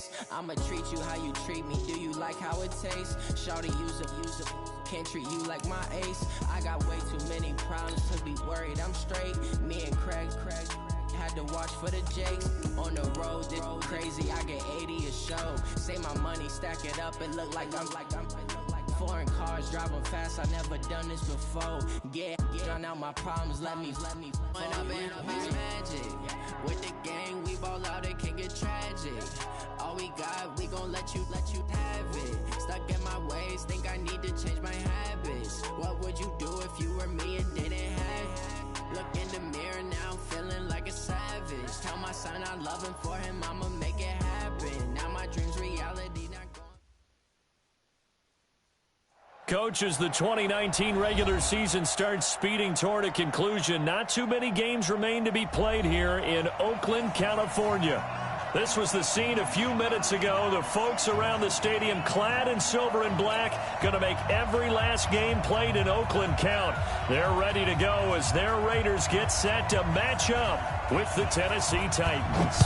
face. I'ma treat you how you treat me. Do you like how it tastes? Shawty, use a can't treat you like my ace. I got way too many problems to be worried. I'm straight. Me and Craig had to watch for the Jakes. On the road, this crazy. I get 80 a show. Say my money, stack it up. It look like I'm foreign cars driving fast. I never done this before. Yeah, drown out my problems. Let me. When I've been magic with the gang, we ball out. It can get tragic. All we got, we gon' let you have it. Stuck in my ways, think I need to change my habits. What would you do if you were me and didn't have it? Look in the mirror now, I'm feeling like a savage. Tell my son I love him, for him I'ma make it happen. Now my dreams reality, not going. Coach, as the 2019 regular season starts speeding toward a conclusion, not too many games remain to be played here in Oakland, California. This was the scene a few minutes ago. The folks around the stadium clad in silver and black going to make every last game played in Oakland count. They're ready to go as their Raiders get set to match up with the Tennessee Titans.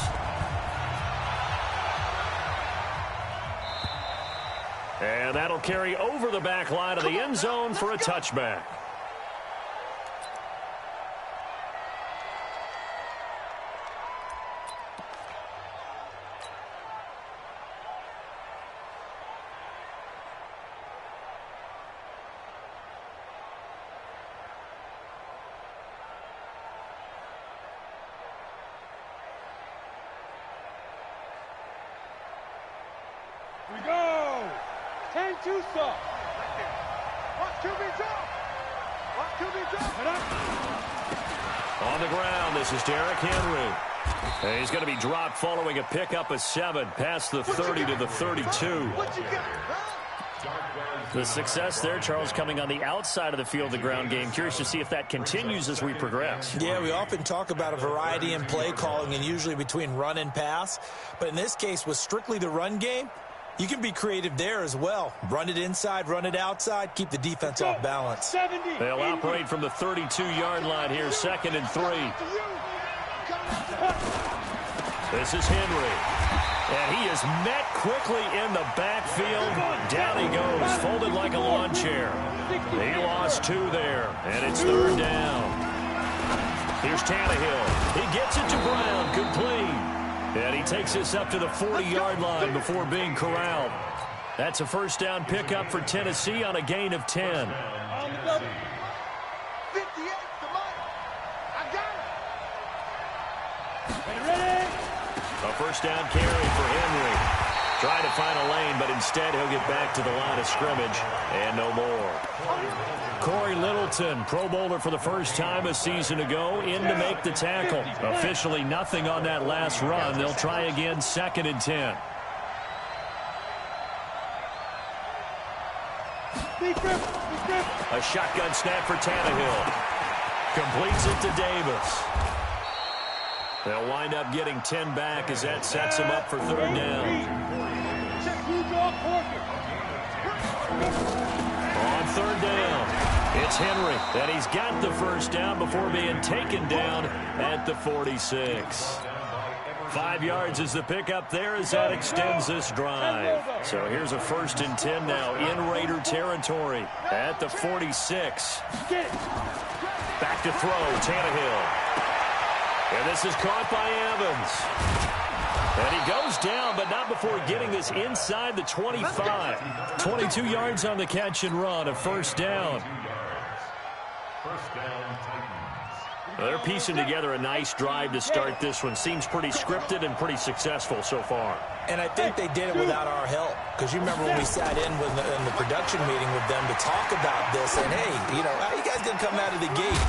And that'll carry over the back line of the end zone for a touchback. We go! 10-2 soft. What QB drop? What QB drop? On the ground, this is Derrick Henry. And he's going to be dropped following a pickup of 7 past the 30 to the 32. What you got? The success there, Charles, coming on the outside of the field, the ground game. Curious to see if that continues as we progress. Yeah, we often talk about a variety in play calling and usually between run and pass. But in this case, with strictly the run game, you can be creative there as well. Run it inside, run it outside, keep the defense off balance. They'll operate from the 32-yard line here, 2nd and 3. This is Henry. And he is met quickly in the backfield. Down he goes, folded like a lawn chair. He lost 2 there, and it's 3rd down. Here's Tannehill. He gets it to Brown, complete. And he takes this up to the 40-yard line before being corralled. That's a first down pickup for Tennessee on a gain of 10. 58, come on. I got it. Ready? A first down carry for Henry. Trying to find a lane, but instead he'll get back to the line of scrimmage and no more. Corey Littleton, Pro Bowler for the first time a season ago, in to make the tackle. Officially nothing on that last run. They'll try again, 2nd and 10. A shotgun snap for Tannehill. Completes it to Davis. They'll wind up getting 10 back as that sets him up for 3rd down. On 3rd down, it's Henry, and he's got the first down before being taken down at the 46. 5 yards is the pickup there as that extends this drive. So here's a 1st and 10 now in Raider territory at the 46. Back to throw, Tannehill. And this is caught by Evans. And he goes down, but not before getting this inside the 25. 22 yards on the catch and run, a first down. They're piecing together a nice drive to start this one. Seems pretty scripted and pretty successful so far. And I think they did it without our help. Because you remember when we sat in the production meeting with them to talk about this. And, hey, you know, how you guys going to come out of the gate?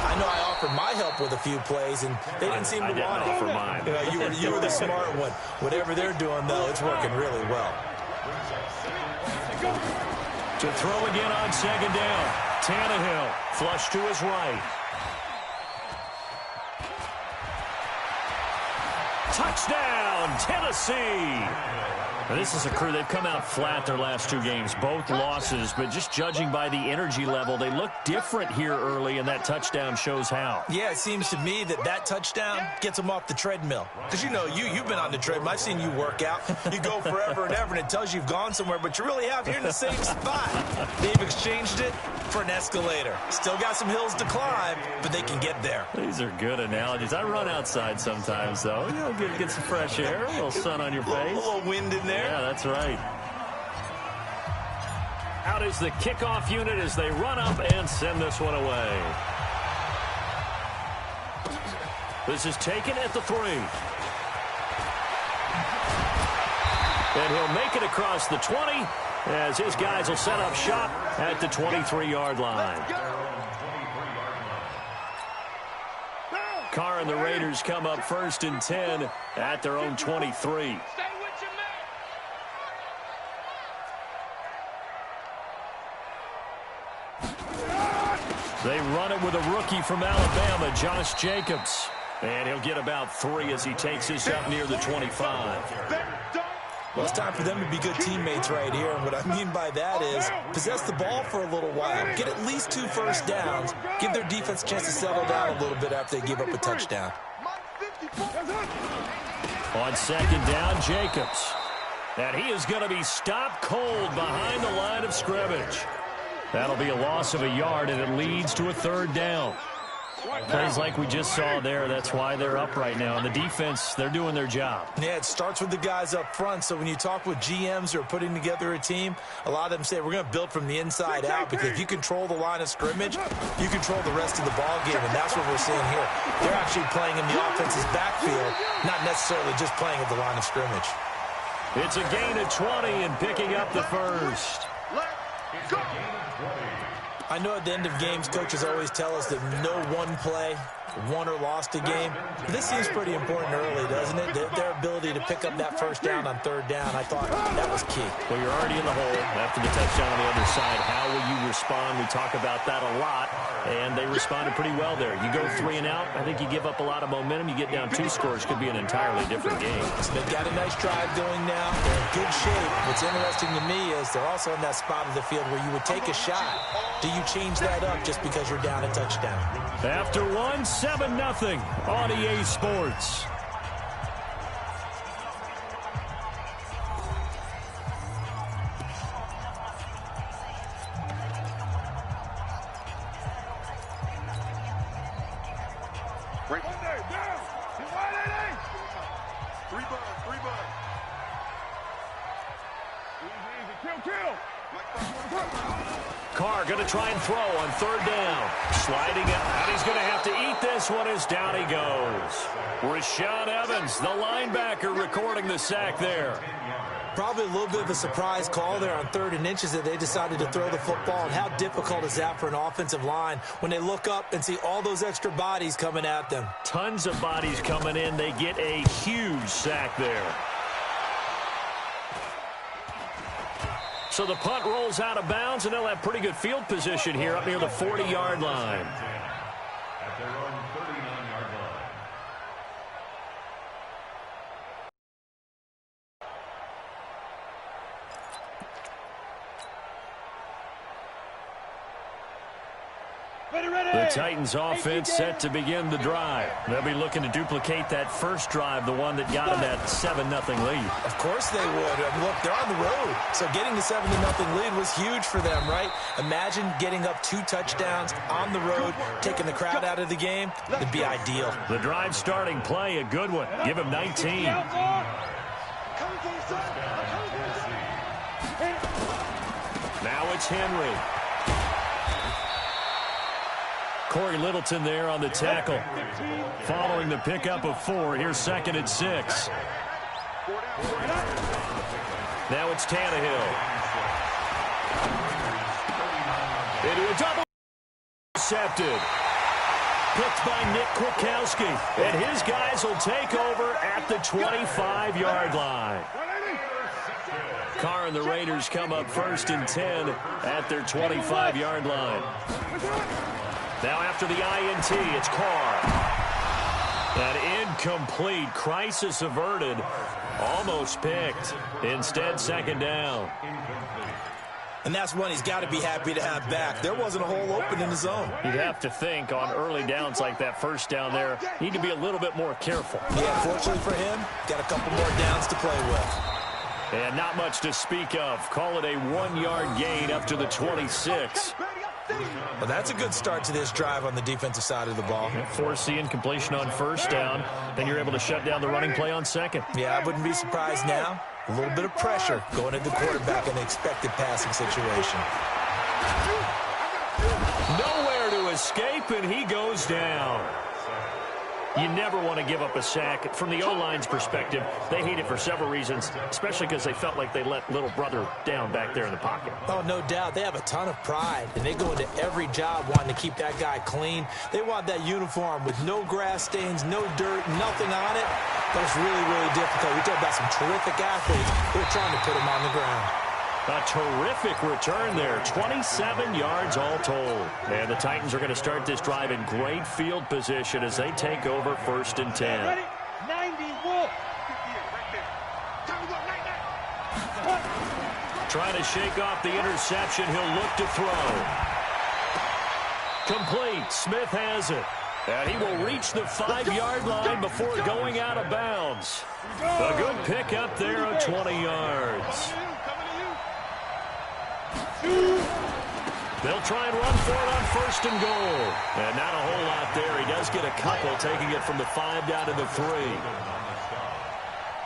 I know I offered my help with a few plays, and they didn't seem to want it. I didn't offer mine. You know, you were the smart one. Whatever they're doing, though, it's working really well. To throw again on 2nd down. Tannehill, flush to his right. Touchdown, Tennessee. Now, this is a crew, they've come out flat their last two games, both losses, but just judging by the energy level, they look different here early, and that touchdown shows how. Yeah, it seems to me that touchdown gets them off the treadmill. Because, you know, you've been on the treadmill. I've seen you work out. You go forever and ever, and it tells you you've gone somewhere, but you really have. You're in the same spot. They've exchanged it for an escalator. Still got some hills to climb, but they can get there. These are good analogies. I run outside sometimes, though. You know, get some fresh air, a little sun on your face. A little wind in there. Yeah, that's right. Out is the kickoff unit as they run up and send this one away. This is taken at the 3. And he'll make it across the 20 as his guys will set up shop at the 23-yard line. Carr and the Raiders come up 1st and 10 at their own 23. They run it with a rookie from Alabama, Josh Jacobs. And he'll get about 3 as he takes this up near the 25. Well, it's time for them to be good teammates right here. And what I mean by that is possess the ball for a little while. Get at least 2 first downs. Give their defense a chance to settle down a little bit after they give up a touchdown. On 2nd down, Jacobs. And he is going to be stopped cold behind the line of scrimmage. That'll be a loss of a yard, and it leads to a 3rd down. Plays like we just saw there. That's why they're up right now. And the defense, they're doing their job. Yeah, it starts with the guys up front. So when you talk with GMs who are putting together a team, a lot of them say we're going to build from the inside out, because if you control the line of scrimmage, you control the rest of the ball game, and that's what we're seeing here. They're actually playing in the offense's backfield, not necessarily just playing at the line of scrimmage. It's a gain of 20 and picking up the 1st. I know at the end of games, coaches always tell us that no one play won or lost a game. But this seems pretty important early, doesn't it? Their ability to pick up that first down on 3rd down, I thought that was key. Well, you're already in the hole after the touchdown on the other side. How will you respond? We talk about that a lot, and they responded pretty well there. You go 3 and out, I think you give up a lot of momentum. You get down 2 scores, could be an entirely different game. So they've got a nice drive going now. They're in good shape. What's interesting to me is they're also in that spot of the field where you would take a shot. Do you change that up just because you're down a touchdown? After 7-0 on EA Sports. Carr going to try and throw on 3rd down. Sliding out. He's going to have to eat this one as down he goes. Rashaan Evans, the linebacker, recording the sack there. Probably a little bit of a surprise call there on 3rd and inches that they decided to throw the football. And how difficult is that for an offensive line when they look up and see all those extra bodies coming at them? Tons of bodies coming in. They get a huge sack there. So the punt rolls out of bounds, and they'll have pretty good field position here up near the 40-yard line. The Titans offense set to begin the drive. They'll be looking to duplicate that first drive, the one that got them that 7-0 lead. Of course they would. Look, they're on the road. So getting the 7-0 lead was huge for them, right? Imagine getting up 2 touchdowns on the road, taking the crowd out of the game. It'd be ideal. The drive starting play, a good one. Give him 19. Now it's Henry. Corey Littleton there on the tackle. Following the pickup of 4, here's 2nd and 6. Now it's Tannehill. Into a double. Intercepted. Picked by Nick Kwiatkowski. And his guys will take over at the 25-yard line. Carr and the Raiders come up 1st and 10 at their 25-yard line. Now after the INT, it's Carr. An incomplete, crisis averted. Almost picked. Instead, second down. And that's one he's got to be happy to have back. There wasn't a hole open in the zone. You'd have to think on early downs like that first down there, need to be a little bit more careful. Yeah, fortunately for him, got a couple more downs to play with. And not much to speak of. Call it a 1-yard gain up to the 26. Well, that's a good start to this drive on the defensive side of the ball. Force the incompletion on first down. Then you're able to shut down the running play on second. Yeah, I wouldn't be surprised now. A little bit of pressure going at the quarterback in the expected passing situation. Nowhere to escape, and he goes down. You never want to give up a sack. From the O-line's perspective, they hate it for several reasons, especially because they felt like they let little brother down back there in the pocket. Oh, no doubt. They have a ton of pride, and they go into every job wanting to keep that guy clean. They want that uniform with no grass stains, no dirt, nothing on it. But it's really, really difficult. We talk about some terrific athletes. They're trying to put him on the ground. A terrific return there, 27 yards all told. And the Titans are going to start this drive in great field position as they take over 1st and 10. Ready? 90 wolf. Trying to shake off the interception. He'll look to throw. Complete. Smith has it. And he will reach the 5-yard line before going out of bounds. A good pick up there of 20 yards. They'll try and run for it on 1st and goal. And not a whole lot there. He does get a couple, taking it from the 5 down to the 3.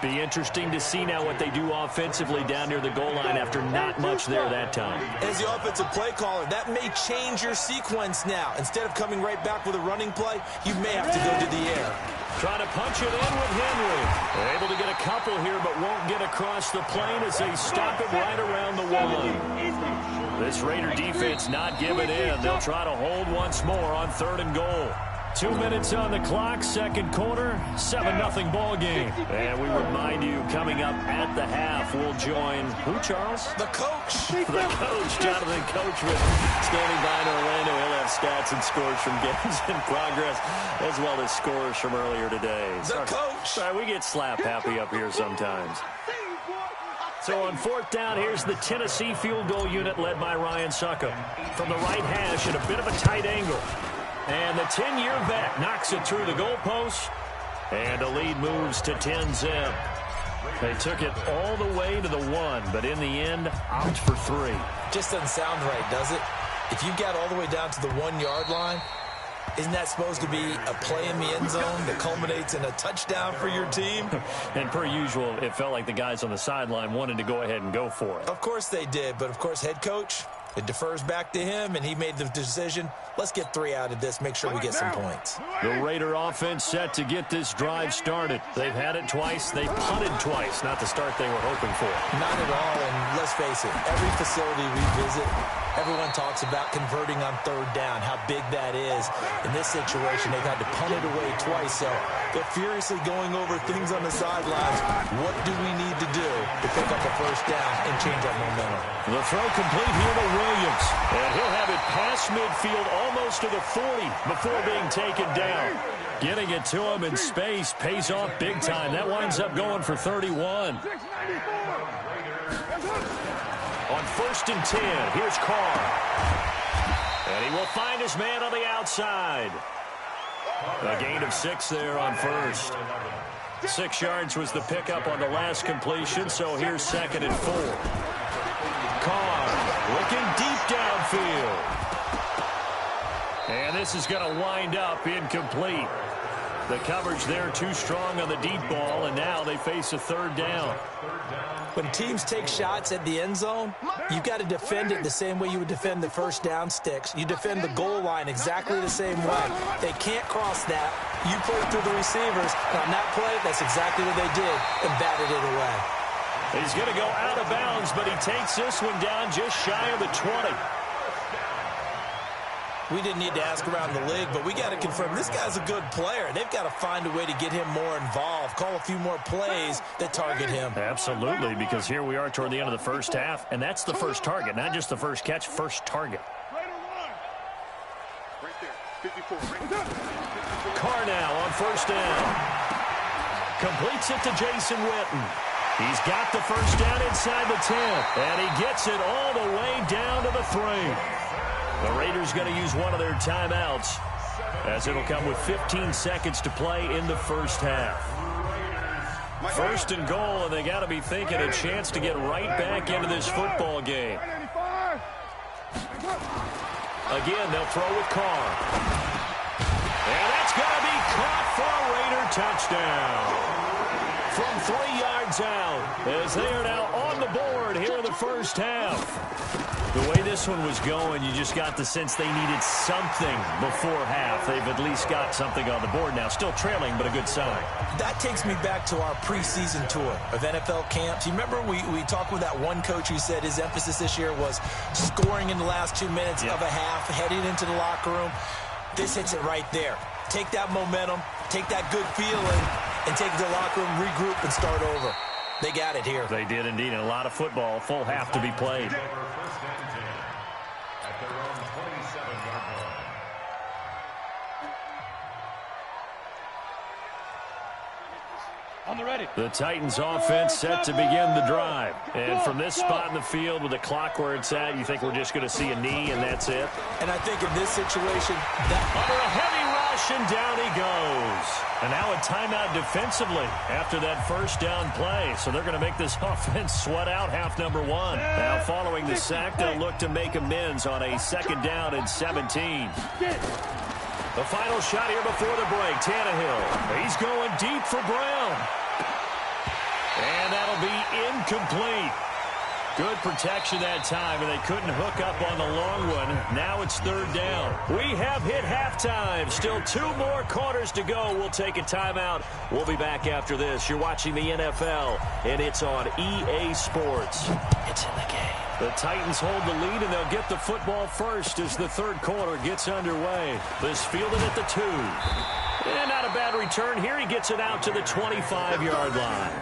Be interesting to see now what they do offensively down near the goal line after not much there that time. As the offensive play caller, that may change your sequence now. Instead of coming right back with a running play, you may have to go to the air. Trying to punch it in with Henry. Able to get a couple here, but won't get across the plane as they stop it right around the 1. This Raider defense not giving in. They'll try to hold once more on 3rd and goal. 2 minutes on the clock, second quarter, 7-0 ball game. And we remind you, coming up at the half, we'll join who, Charles? The coach. The coach, Jonathan Coachman, standing by in Orlando. He'll have stats and scores from games in progress, as well as scores from earlier today. The coach. Sorry, we get slap happy up here sometimes. So on 4th down, here's the Tennessee field goal unit led by Ryan Succop. From the right hash at a bit of a tight angle. And the 10-year vet knocks it through the goalpost. And the lead moves to 10-zip. They took it all the way to the 1, but in the end, opt for 3. Just doesn't sound right, does it? If you got all the way down to the 1-yard line, isn't that supposed to be a play in the end zone that culminates in a touchdown for your team? And per usual, it felt like the guys on the sideline wanted to go ahead and go for it. Of course they did, but of course head coach, it defers back to him, and he made the decision. Let's get 3 out of this, make sure we get some points. The Raider offense set to get this drive started. They've had it twice. They punted twice. Not the start they were hoping for. Not at all, and let's face it, every facility we visit, everyone talks about converting on 3rd down, how big that is. In this situation, they've had to punt it away twice, so they're furiously going over things on the sidelines. What do we need to do to pick up a 1st down and change our momentum? The throw complete here to Williams, and he'll have it past midfield almost to the 40 before being taken down. Getting it to him in space pays off big time. That winds up going for 31. On 1st and 10, here's Carr. And he will find his man on the outside. A gain of 6 there on 1st. 6 yards was the pickup on the last completion, so here's 2nd and 4. Carr looking deep downfield. And this is going to wind up incomplete. The coverage there too strong on the deep ball, and now they face a 3rd down. When teams take shots at the end zone, you've got to defend it the same way you would defend the 1st down sticks. You defend the goal line exactly the same way. They can't cross that. You play through the receivers. And on that play, that's exactly what they did and batted it away. He's going to go out of bounds, but he takes this one down just shy of the 20. We didn't need to ask around the league, but we got to confirm this guy's a good player. They've got to find a way to get him more involved, call a few more plays that target him. Absolutely, because here we are toward the end of the 1st half, and that's the first target, not just the first catch, first target. Right there, 54. Carr now on 1st down. Completes it to Jason Witten. He's got the first down inside the 10, and he gets it all the way down to the 3. The Raiders going to use one of their timeouts, as it'll come with 15 seconds to play in the first half. First and goal, and they got to be thinking a chance to get right back into this football game. Again, they'll throw with Carr. And that's going to be caught for a Raider touchdown. From 3 yards out, as they are now on the board here in the first half. The way this one was going, you just got the sense they needed something before half. They've at least got something on the board now. Still trailing, but a good sign. That takes me back to our preseason tour of NFL camps. You remember we talked with that one coach who said his emphasis this year was scoring in the last 2 minutes of a half, heading into the locker room. This hits it right there. Take that momentum, take that good feeling, and take it to the locker room, regroup, and start over. They got it here. They did indeed, and a lot of football, full half to be played. The Titans offense set to begin the drive. And from this spot in the field with the clock where it's at, you think we're just going to see a knee and that's it? And I think in this situation, under a heavy rush, and down he goes. And now a timeout defensively after that first down play. So they're going to make this offense sweat out half number 1. Now following the sack, they'll look to make amends on a 2nd down and 17. The final shot here before the break. Tannehill. He's going deep for Brown. And that'll be incomplete. Good protection that time, and they couldn't hook up on the long one. Now it's 3rd down. We have hit halftime. Still 2 more quarters to go. We'll take a timeout. We'll be back after this. You're watching the NFL, and it's on EA Sports. It's in the game. The Titans hold the lead, and they'll get the football first as the 3rd quarter gets underway. This fielded at the 2. And not a bad return here. He gets it out to the 25-yard line.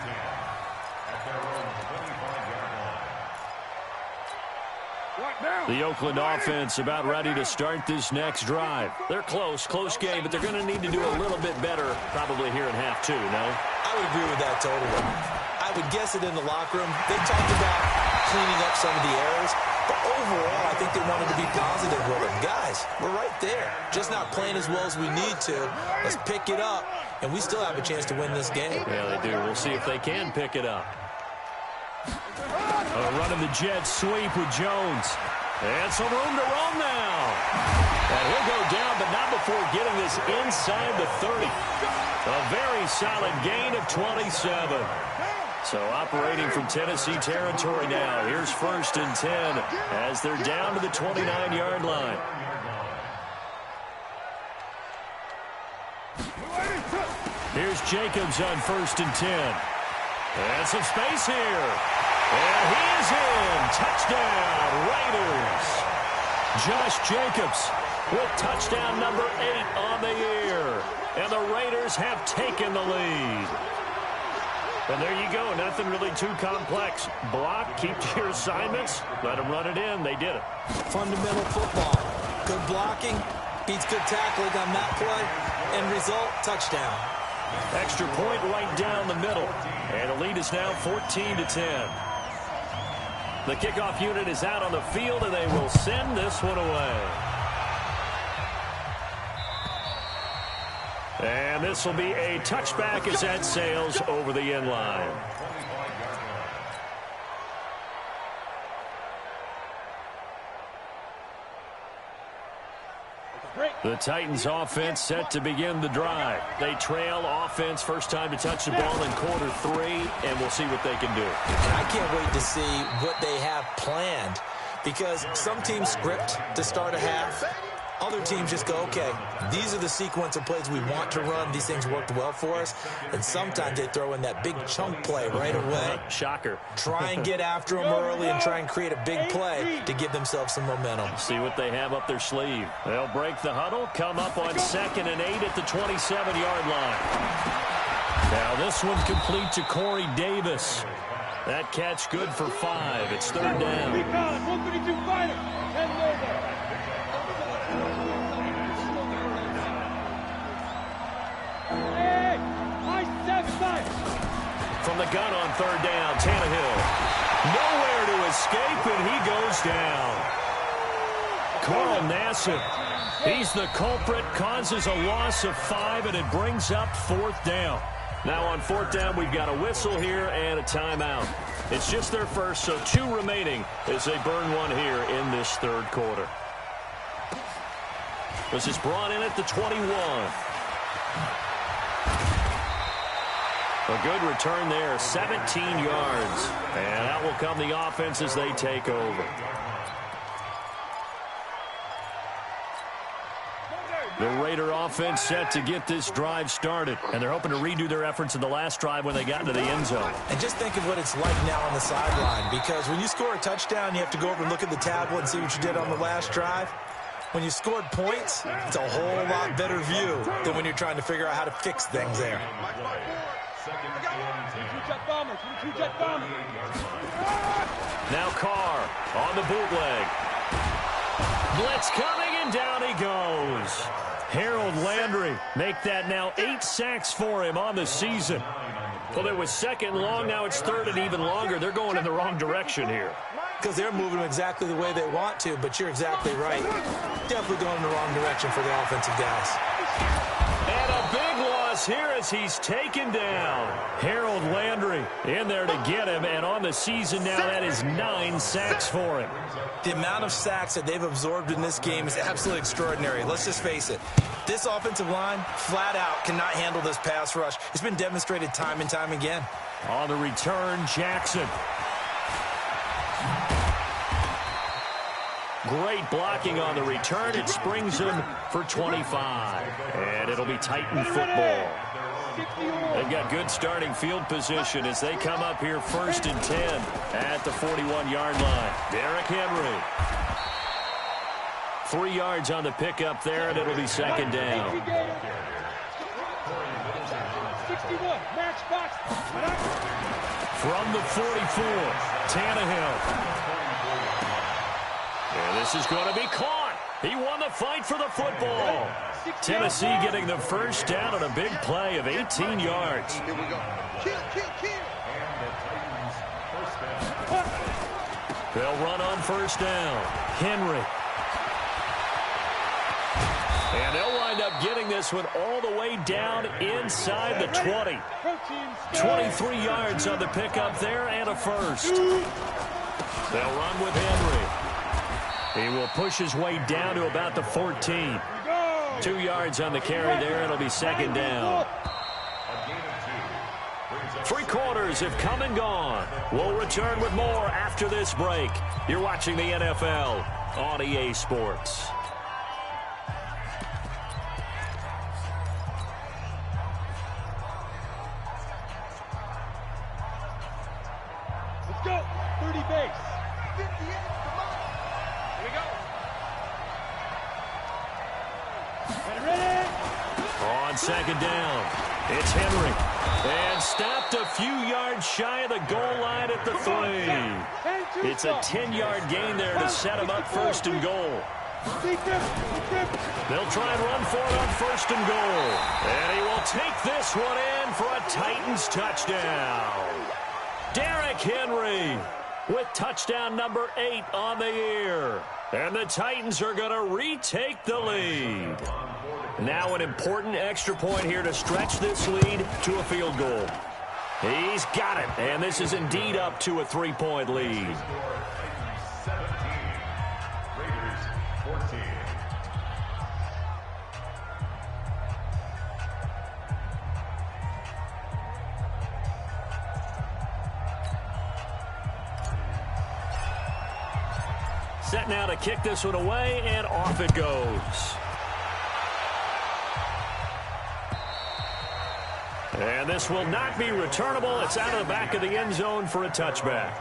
The Oakland offense about ready to start this next drive. They're close game, but they're going to need to do a little bit better probably here in half 2, no? I would agree with that totally. I would guess it in the locker room. They talked about cleaning up some of the errors, but overall, I think they wanted to be positive with them. Guys, we're right there. Just not playing as well as we need to. Let's pick it up, and we still have a chance to win this game. Yeah, they do. We'll see if they can pick it up. Running the jet sweep with Jones. And some room to roam now. And he'll go down, but not before getting this inside the 30. A very solid gain of 27. So operating from Tennessee territory now. Here's 1st and 10 as they're down to the 29-yard line. Here's Jacobs on 1st and 10. And some space here. And he is in. Touchdown, Raiders. Josh Jacobs with touchdown number 8 on the year. And the Raiders have taken the lead. And there you go. Nothing really too complex. Block, keep to your assignments, let them run it in. They did it. Fundamental football. Good blocking beats good tackling on that play. End result, touchdown. Extra point right down the middle. And the lead is now 14-10. The kickoff unit is out on the field, and they will send this one away. And this will be a touchback as that sails over the end line. The Titans offense set to begin the drive. They trail offense first time to touch the ball in quarter 3, and we'll see what they can do. I can't wait to see what they have planned, because some teams script to start a half. Other teams just go, okay, these are the sequence of plays we want to run. These things worked well for us. And sometimes they throw in that big chunk play right away. Shocker. Try and get after them early and try and create a big play to give themselves some momentum. See what they have up their sleeve. They'll break the huddle, come up on 2nd and 8 at the 27-yard line. Now this one complete to Corey Davis. That catch good for 5. It's 3rd down. 152 fighter. Heading over. Hey, I step back. From the gun on third down, Tannehill. Nowhere to escape, and he goes down. Carl Nassib, he's the culprit, causes a loss of 5, and it brings up fourth down. Now on fourth down, we've got a whistle here and a timeout. It's just their first, so 2 remaining as they burn one here in this third quarter. This is brought in at the 21. A good return there, 17 yards. And out will come the offense as they take over. The Raider offense set to get this drive started. And they're hoping to redo their efforts in the last drive when they got into the end zone. And just think of what it's like now on the sideline. Because when you score a touchdown, you have to go over and look at the tablet and see what you did on the last drive. When you scored points, it's a whole lot better view than when you're trying to figure out how to fix things there. Now Carr on the bootleg. Blitz coming, and down he goes. Harold Landry make that now 8 sacks for him on the season. Well, it was second long, now it's third and even longer. They're going in the wrong direction here. Because they're moving exactly the way they want to, but you're exactly right. Definitely going in the wrong direction for the offensive guys. And a big loss here as he's taken down. Harold Landry in there to get him, and on the season now, that is 9 sacks for him. The amount of sacks that they've absorbed in this game is absolutely extraordinary. Let's just face it. This offensive line, flat out, cannot handle this pass rush. It's been demonstrated time and time again. On the return, Jackson. Great blocking on the return. It springs him for 25. And it'll be Titan football. They've got good starting field position as they come up here 1st and 10 at the 41-yard line. Derrick Henry. 3 yards on the pickup there, and it'll be second down. From the 44, Tannehill. And this is going to be caught. He won the fight for the football. Tennessee getting the first down on a big play of 18 yards. Here we go. They'll run on first down. Henry. And they'll wind up getting this one all the way down inside the 20. 23 yards on the pickup there and a first. They'll run with Henry. He will push his way down to about the 14. 2 yards on the carry there. It'll be second down. 3 quarters have come and gone. We'll return with more after this break. You're watching the NFL on EA Sports. Let's go. 30 base. 58. Come on. Here we go. Ready? On second down, it's Henry. And stopped a few yards shy of the goal line at the 3. It's a 10-yard gain there to set him up 1st and goal. They'll try and run for it on 1st and goal. And he will take this one in for a Titans touchdown. Derrick Henry with touchdown number 8 on the year. And the Titans are going to retake the lead. Now an important extra point here to stretch this lead to a field goal. He's got it, and this is indeed up to a 3-point lead. Set now to kick this one away, and off it goes. And this will not be returnable. It's out of the back of the end zone for a touchback.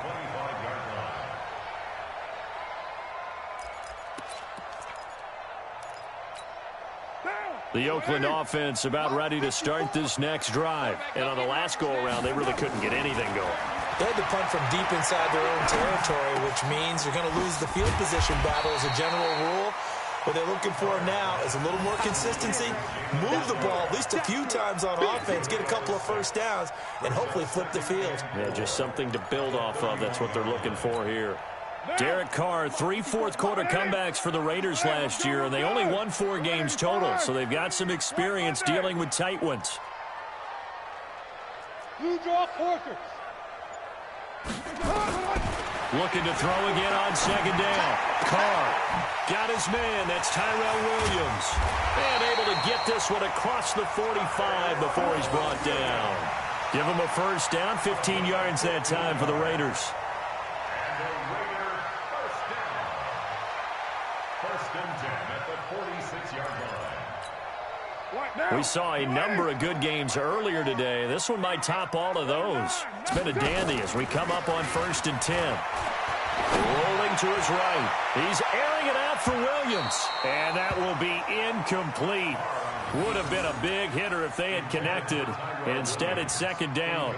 The Oakland offense about ready to start this next drive. And on the last go-around, they really couldn't get anything going. They had to punt from deep inside their own territory, which means you're going to lose the field position battle as a general rule. What they're looking for now is a little more consistency, move the ball at least a few times on offense, get a couple of first downs, and hopefully flip the field. Yeah, just something to build off of. That's what they're looking for here. Derek Carr, 3 fourth-quarter comebacks for the Raiders last year, and they only won 4 games total, so they've got some experience dealing with tight ones. Blue draw quarters. Looking to throw again on second down. Carr got his man. That's Tyrell Williams. And able to get this one across the 45 before he's brought down. Give him a first down, 15 yards that time for the Raiders. First and 10 at the 46-yard line. We saw a number of good games earlier today. This one might top all of those. It's been a dandy as we come up on 1st and 10. Rolling to his right. He's airing it out for Williams. And that will be incomplete. Would have been a big hitter if they had connected. Instead, it's second down.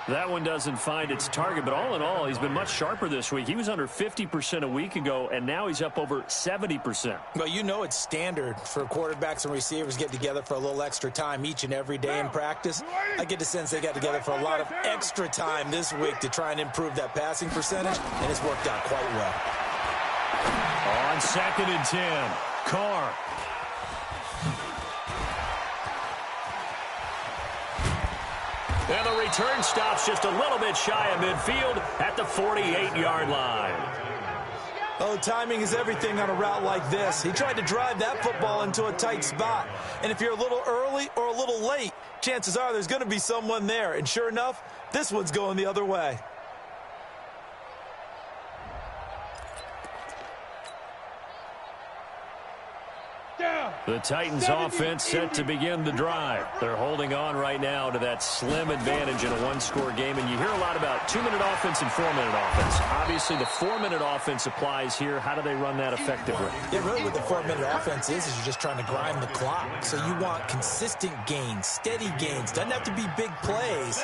That one doesn't find its target, but all in all, he's been much sharper this week. He was under 50% a week ago, and now he's up over 70%. Well, you know it's standard for quarterbacks and receivers get together for a little extra time each and every day in practice. I get the sense they got together for a lot of extra time this week to try and improve that passing percentage, and it's worked out quite well. On 2nd and 10, Carr. And the return stops just a little bit shy of midfield at the 48-yard line. Oh, timing is everything on a route like this. He tried to drive that football into a tight spot. And if you're a little early or a little late, chances are there's going to be someone there. And sure enough, this one's going the other way. The Titans offense set to begin the drive. They're holding on right now to that slim advantage in a one-score game. And you hear a lot about 2-minute offense and 4-minute offense. Obviously, the 4-minute offense applies here. How do they run that effectively? Yeah, really what the 4-minute offense is you're just trying to grind the clock. So you want consistent gains, steady gains. Doesn't have to be big plays,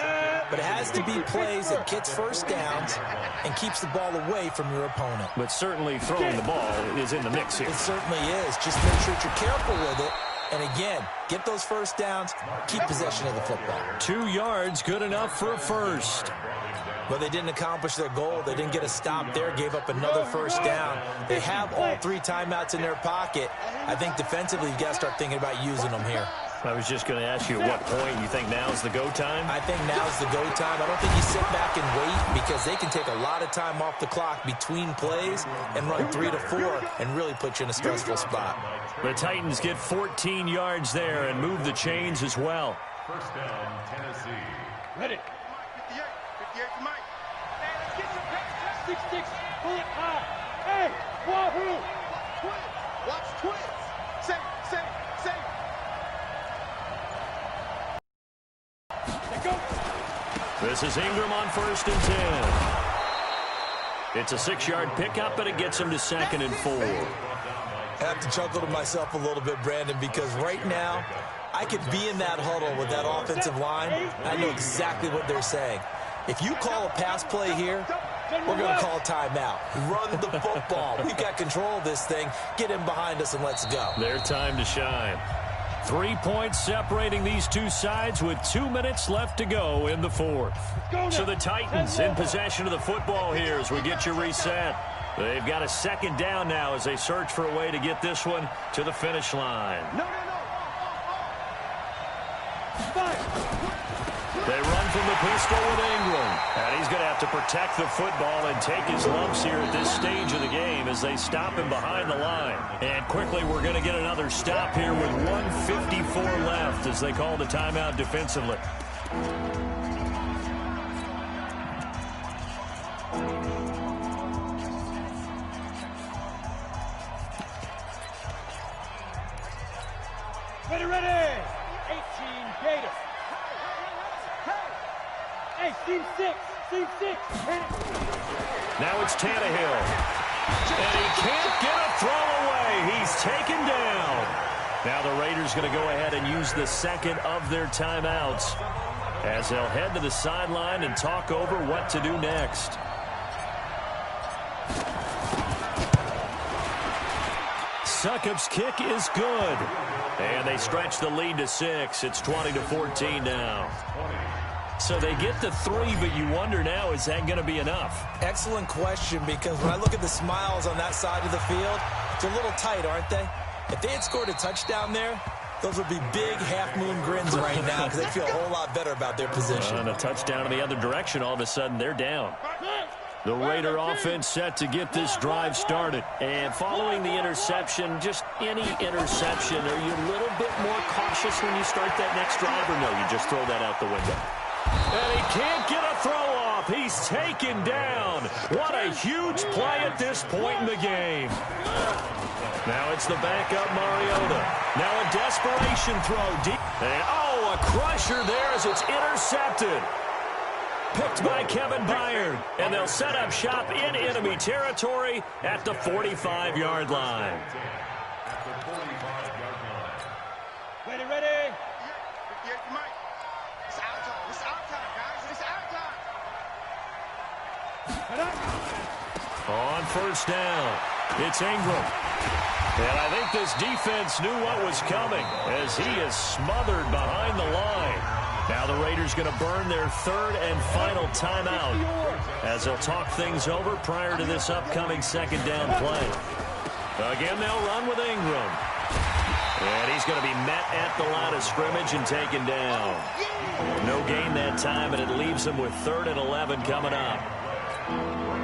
but it has to be plays that gets first downs and keeps the ball away from your opponent. But certainly throwing the ball is in the mix here. It certainly is. Just make sure that you're careful with it. And again, get those first downs, keep possession of the football. 2 yards, good enough for a first. But they didn't accomplish their goal. They didn't get a stop there, gave up another first down. They have all 3 timeouts in their pocket. I think defensively, you got to start thinking about using them here. I was just going to ask you at what point you think now's the go time? I think now's the go time. I don't think you sit back and wait because they can take a lot of time off the clock between plays and run 3 to 4 and really put you in a stressful spot. The Titans get 14 yards there and move the chains as well. First down, Tennessee. Ready. 58 to Mike. Hey, let's get some pass. 6-6, pull it high. Hey, wahoo. Twins. Watch twins. Say. This is Ingram on 1st and 10. It's a 6-yard pickup, but it gets him to 2nd and 4. I have to chuckle to myself a little bit, Brandon, because right now I could be in that huddle with that offensive line. I know exactly what they're saying. If you call a pass play here, we're going to call a timeout. Run the football. We've got control of this thing. Get in behind us and let's go. Their time to shine. 3 points separating these two sides with 2 minutes left to go in the 4th. So the Titans in possession of the football here as we get you reset. They've got a second down now as they search for a way to get this one to the finish line. They run from the pistol with Ingram. And he's going to have to protect the football and take his lumps here at this stage of the game as they stop him behind the line. And quickly we're going to get another stop here with 1:54 left as they call the timeout defensively. Ready. 18 Gators. Hey, team 6. Now it's Tannehill. And he can't get a throw away. He's taken down. Now the Raiders going to go ahead and use the second of their timeouts as they'll head to the sideline and talk over what to do next. Succop's kick is good. And they stretch the lead to 6. It's 20-14 now. So they get the 3, but you wonder now, is that going to be enough? Excellent question, because when I look at the smiles on that side of the field, it's a little tight, aren't they? If they had scored a touchdown there, those would be big half-moon grins right now because they feel a whole lot better about their position. And a touchdown in the other direction, all of a sudden they're down. The Raider offense set to get this drive started. And following the interception, just any interception, are you a little bit more cautious when you start that next drive, or no, you just throw that out the window? And he can't get a throw off. He's taken down. What a huge play at this point in the game. Now it's the backup Mariota. Now a desperation throw deep. And oh, a crusher there as it's intercepted. Picked by Kevin Byard. And they'll set up shop in enemy territory at the 45-yard line. Ready. 58 to Mike. It's our time. It's our time, guys. It's our time. On first down, it's Ingram. And I think this defense knew what was coming as he is smothered behind the line. Now the Raiders going to burn their 3rd and final timeout as they'll talk things over prior to this upcoming second down play. Again, they'll run with Ingram. And he's going to be met at the line of scrimmage and taken down. No gain that time, and it leaves him with 3rd and 11 coming up.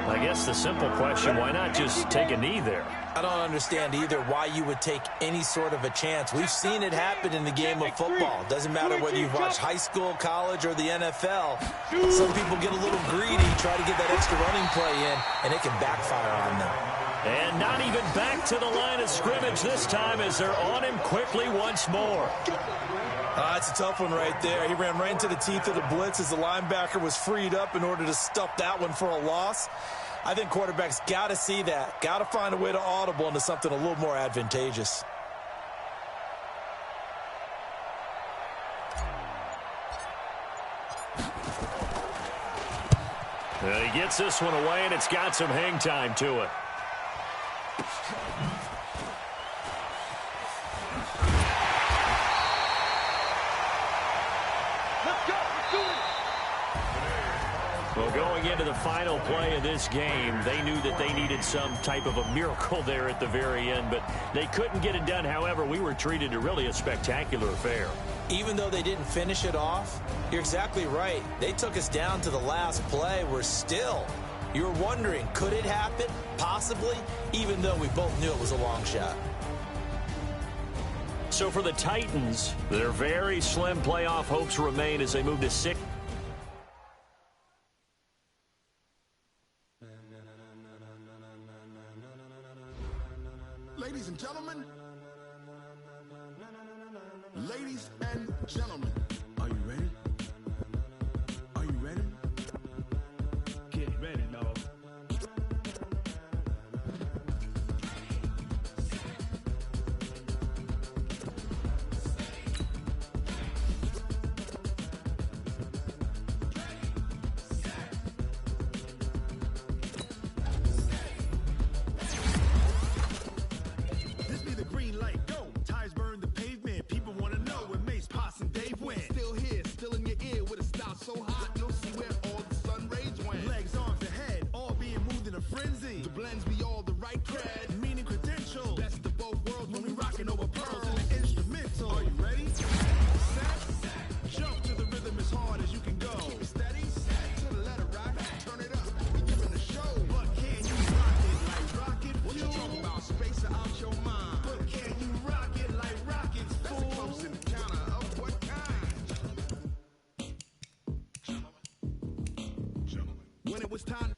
I guess the simple question, why not just take a knee there? I don't understand either why you would take any sort of a chance. We've seen it happen in the game of football. Doesn't matter whether you've watched high school, college, or the NFL. Some people get a little greedy, try to get that extra running play in, and it can backfire on them. And not even back to the line of scrimmage this time as they're on him quickly once more. That's a tough one right there. He ran right into the teeth of the blitz as the linebacker was freed up in order to stuff that one for a loss. I think quarterbacks got to see that. Got to find a way to audible into something a little more advantageous. He gets this one away, and it's got some hang time to it. Well, going into the final play of this game, they knew that they needed some type of a miracle there at the very end, but they couldn't get it done. However, we were treated to really a spectacular affair. Even though they didn't finish it off, you're exactly right. They took us down to the last play. We're still, you're wondering, could it happen? Possibly, even though we both knew it was a long shot. So for the Titans, their very slim playoff hopes remain as they move to 6. Ladies and gentlemen, are you ready? Are you ready? Get ready, dog. This be the green light, go. Tires burn the pavement. People want to know where Mace, Poss, and Dave went. Still here, still in your ear with a style so hot, you'll see where all the sun rays went. Legs, arms, and head, all being moved in a frenzy. The blends be all the right cred, meaning credentials. Best of both worlds when we rockin' over pearls and the instrumental. Are you ready? Set, jump to the rhythm as hard as you can go. Keep it steady, to the letter rock, turn it up. We giving the show, but can you rock it like rocket? What you talking about? Space out your mind. But can you rock it like rockets? That's a close encounter of what kind? Gentlemen. When it was time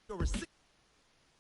to receive.